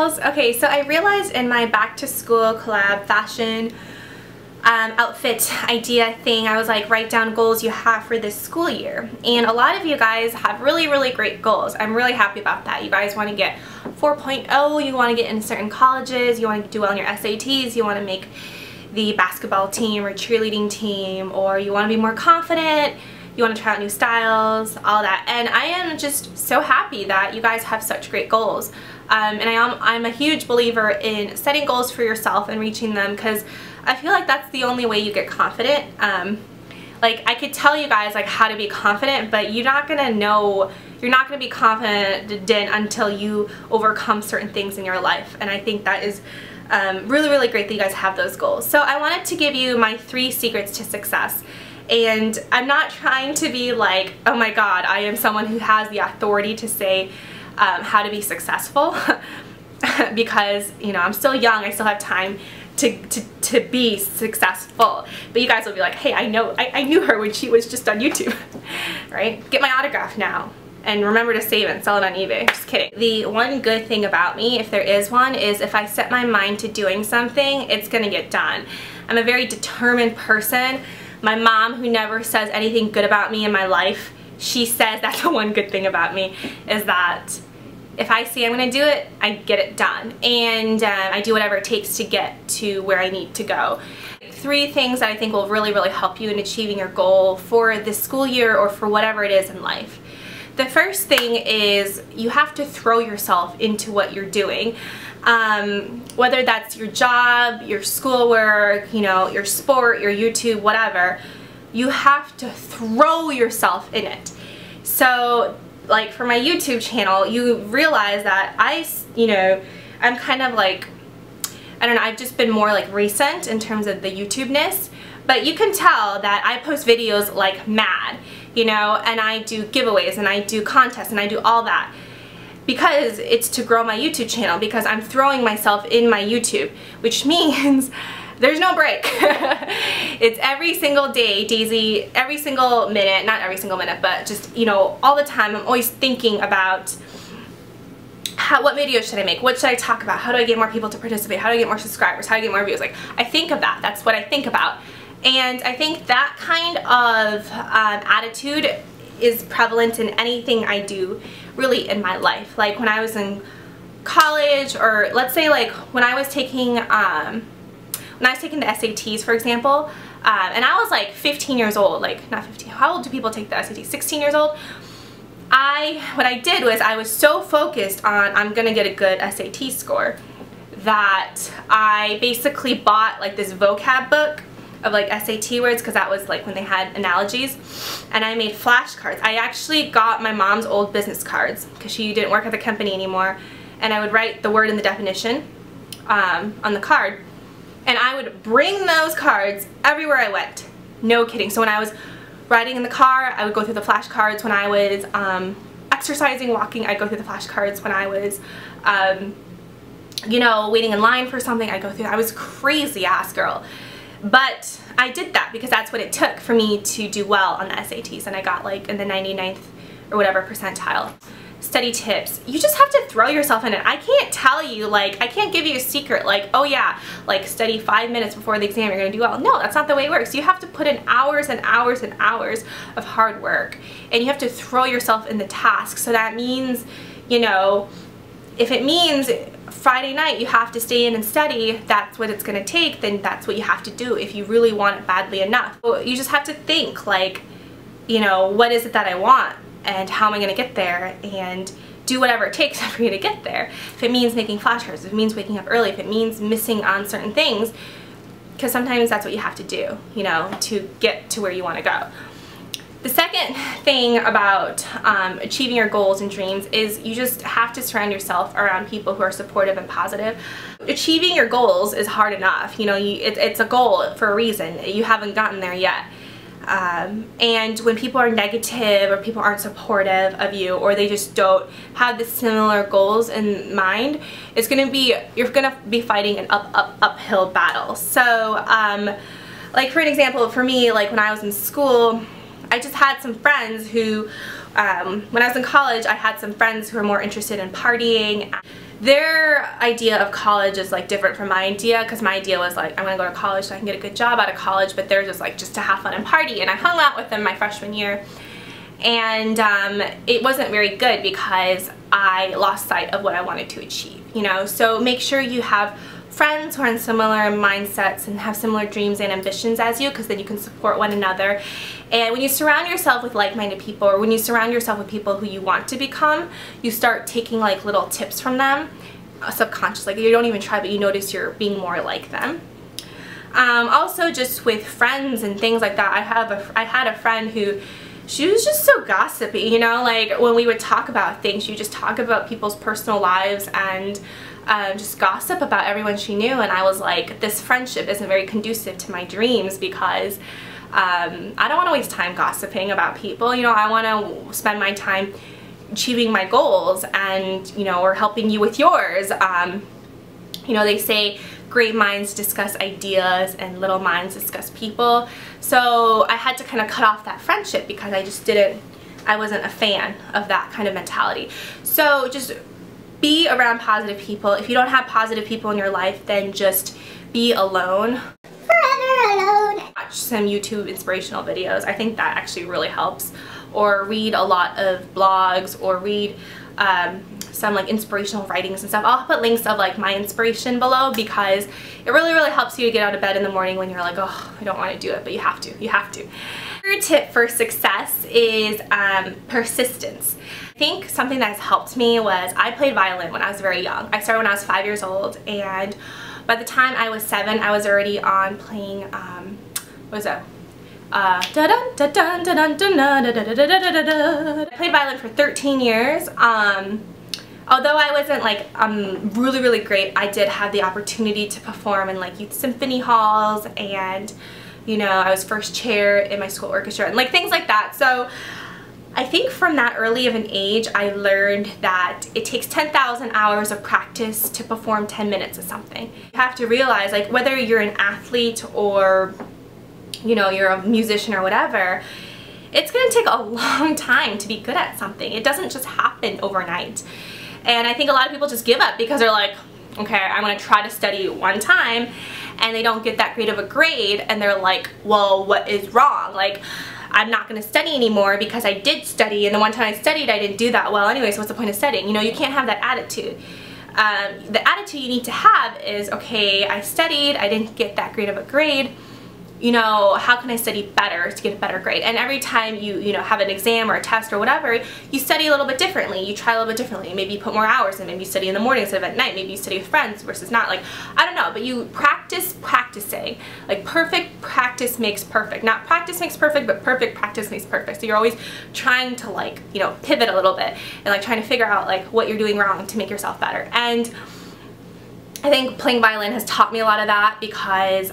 girls. Okay, so I realized in my back to school collab fashion outfit idea thing, I was like, write down goals you have for this school year. And a lot of you guys have really great goals. I'm really happy about that. You guys want to get 4.0, you want to get into certain colleges, you want to do well on your SATs, you want to make the basketball team or cheerleading team, or you want to be more confident, you want to try out new styles, all that. And I am just so happy that you guys have such great goals. And I'm a huge believer in setting goals for yourself and reaching them, because I feel like that's the only way you get confident. Like, I could tell you guys like how to be confident, but you're not gonna be confident until you overcome certain things in your life. And I think that is really great that you guys have those goals. So I wanted to give you my 3 secrets to success. And I'm not trying to be like, oh my god, I am someone who has the authority to say how to be successful because, you know, I'm still young, I still have time to be successful. But you guys will be like, hey, I knew her when she was just on YouTube, right? Get my autograph now. And remember to save it and sell it on eBay. Just kidding. The one good thing about me, if there is one, is if I set my mind to doing something, it's gonna get done. I'm a very determined person. My mom, who never says anything good about me in my life, she says that's the one good thing about me, is that if I say I'm gonna do it, I get it done. And I do whatever it takes to get to where I need to go. 3 things that I think will really help you in achieving your goal for this school year or for whatever it is in life. The first thing is you have to throw yourself into what you're doing. Whether that's your job, your schoolwork, you know, your sport, your YouTube, whatever, you have to throw yourself in it. So, like for my YouTube channel, you realize that I'm kind of like, I don't know, I've just been more like recent in terms of the YouTube-ness, but you can tell that I post videos like mad, you know, and I do giveaways and I do contests and I do all that because it's to grow my YouTube channel, because I'm throwing myself in my YouTube, which means there's no break. It's every single day, Daisy, every single minute, not every single minute, but just, you know, all the time. I'm always thinking about what video should I make? What should I talk about? How do I get more people to participate? How do I get more subscribers? How do I get more views? Like, I think of that. That's what I think about. And I think that kind of attitude is prevalent in anything I do really in my life. Like when I was in college, or let's say like when I was taking the SATs, for example, and I was like 15 years old, like not 15, how old do people take the SATs? 16 years old? What I did was I was so focused on I'm gonna get a good SAT score that I basically bought like this vocab book of like SAT words, because that was like when they had analogies, and I made flashcards. I actually got my mom's old business cards because she didn't work at the company anymore, and I would write the word and the definition on the card, and I would bring those cards everywhere I went. No kidding. So when I was riding in the car, I would go through the flashcards. When I was exercising, walking, I'd go through the flashcards. When I was you know, waiting in line for something, I'd go through. I was crazy ass girl. But I did that because that's what it took for me to do well on the SATs, and I got like in the 99th or whatever percentile. Study tips. You just have to throw yourself in it. I can't tell you, like, I can't give you a secret like, oh yeah, like study 5 minutes before the exam, you're gonna do well. No, that's not the way it works. You have to put in hours and hours and hours of hard work, and you have to throw yourself in the task. So that means, you know, if it means Friday night you have to stay in and study, that's what it's gonna take, then that's what you have to do if you really want it badly enough. So you just have to think like, you know, what is it that I want and how am I gonna get there, and do whatever it takes for you to get there. If it means making flashcards, if it means waking up early, if it means missing on certain things, because sometimes that's what you have to do, you know, to get to where you want to go. The second thing about achieving your goals and dreams is you just have to surround yourself around people who are supportive and positive. Achieving your goals is hard enough. You know, it's a goal for a reason. You haven't gotten there yet. And when people are negative or people aren't supportive of you, or they just don't have the similar goals in mind, it's gonna be, you're gonna be fighting an uphill battle. So like for an example, for me, like when I was in school, I just had some friends who, when I was in college, I had some friends who were more interested in partying, their idea of college is like different from my idea, because my idea was like, I'm gonna go to college so I can get a good job out of college, but theirs was like just to have fun and party. And I hung out with them my freshman year, and it wasn't very good because I lost sight of what I wanted to achieve, you know. So make sure you have friends who are in similar mindsets and have similar dreams and ambitions as you, because then you can support one another. And when you surround yourself with like-minded people, or when you surround yourself with people who you want to become, you start taking like little tips from them, subconsciously. Like you don't even try, but you notice you're being more like them. Also, just with friends and things like that, I had a friend who, she was just so gossipy, you know, like when we would talk about things, she would just talk about people's personal lives and just gossip about everyone she knew. And I was like, this friendship isn't very conducive to my dreams, because I don't want to waste time gossiping about people. You know, I want to spend my time achieving my goals and, you know, or helping you with yours. You know, they say great minds discuss ideas and little minds discuss people. So I had to kind of cut off that friendship because I wasn't a fan of that kind of mentality. So just be around positive people. If you don't have positive people in your life, then just be alone. Forever alone. Watch some YouTube inspirational videos. I think that actually really helps. Or read a lot of blogs, or read some like inspirational writings and stuff. I'll put links of like my inspiration below, because it really helps you to get out of bed in the morning when you're like, oh, I don't want to do it, but you have to. You have to. Third tip for success is persistence. I think something that has helped me was I played violin when I was very young. I started when I was 5 years old, and by the time I was 7, I was already on playing, what was that? I played violin for 13 years. Although I wasn't like really great, I did have the opportunity to perform in like youth symphony halls, and you know, I was first chair in my school orchestra and like things like that. So I think from that early of an age, I learned that it takes 10,000 hours of practice to perform 10 minutes of something. You have to realize, like, whether you're an athlete or, you know, you're a musician or whatever, it's going to take a long time to be good at something. It doesn't just happen overnight. And I think a lot of people just give up because they're like, okay, I'm going to try to study one time, and they don't get that great of a grade, and they're like, well, what is wrong? Like, I'm not going to study anymore because I did study, and the one time I studied I didn't do that well anyway, so what's the point of studying? You know, you can't have that attitude. The attitude you need to have is, okay, I studied, I didn't get that great of a grade, you know, how can I study better to get a better grade? And every time you know, have an exam or a test or whatever, you study a little bit differently, you try a little bit differently. Maybe you put more hours in, maybe you study in the morning instead of at night, maybe you study with friends versus not. Like, I don't know, but you practice practicing. Like, perfect practice makes perfect. Not practice makes perfect, but perfect practice makes perfect. So you're always trying to, like, you know, pivot a little bit and like trying to figure out like what you're doing wrong to make yourself better. And I think playing violin has taught me a lot of that, because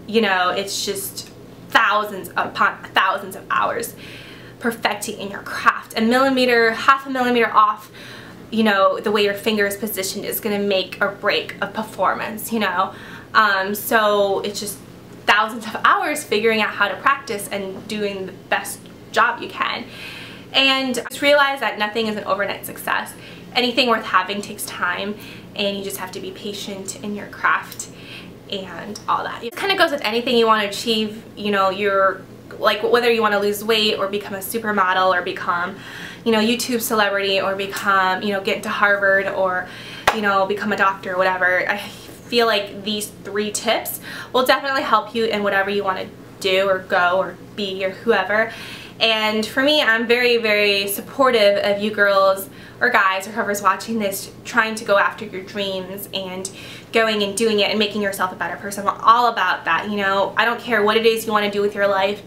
you know, it's just thousands upon thousands of hours perfecting in your craft. A millimeter, half a millimeter off, you know, the way your finger is positioned is going to make or break a performance, you know. So it's just thousands of hours figuring out how to practice and doing the best job you can. And just realize that nothing is an overnight success. Anything worth having takes time, and you just have to be patient in your craft and all that. It kind of goes with anything you want to achieve, you know, you're like, whether you want to lose weight or become a supermodel or become, you know, YouTube celebrity, or become, you know, get into Harvard, or, you know, become a doctor or whatever. I feel like these 3 tips will definitely help you in whatever you want to do or go or be or whoever. And for me, I'm very supportive of you girls or guys or whoever's watching this trying to go after your dreams and going and doing it and making yourself a better person. We're all about that, you know. I don't care what it is you want to do with your life.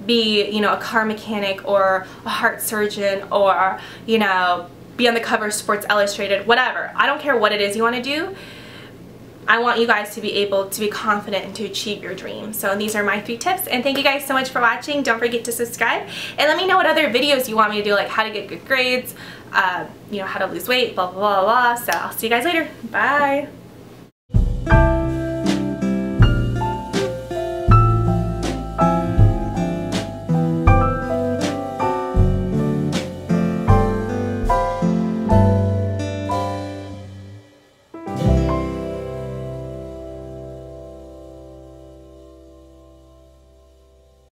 Be, you know, a car mechanic or a heart surgeon, or, you know, be on the cover of Sports Illustrated, whatever. I don't care what it is you want to do. I want you guys to be able to be confident and to achieve your dreams. So these are my 3 tips, and thank you guys so much for watching. Don't forget to subscribe, and let me know what other videos you want me to do, like how to get good grades, you know, how to lose weight, blah blah blah blah. So I'll see you guys later. Bye.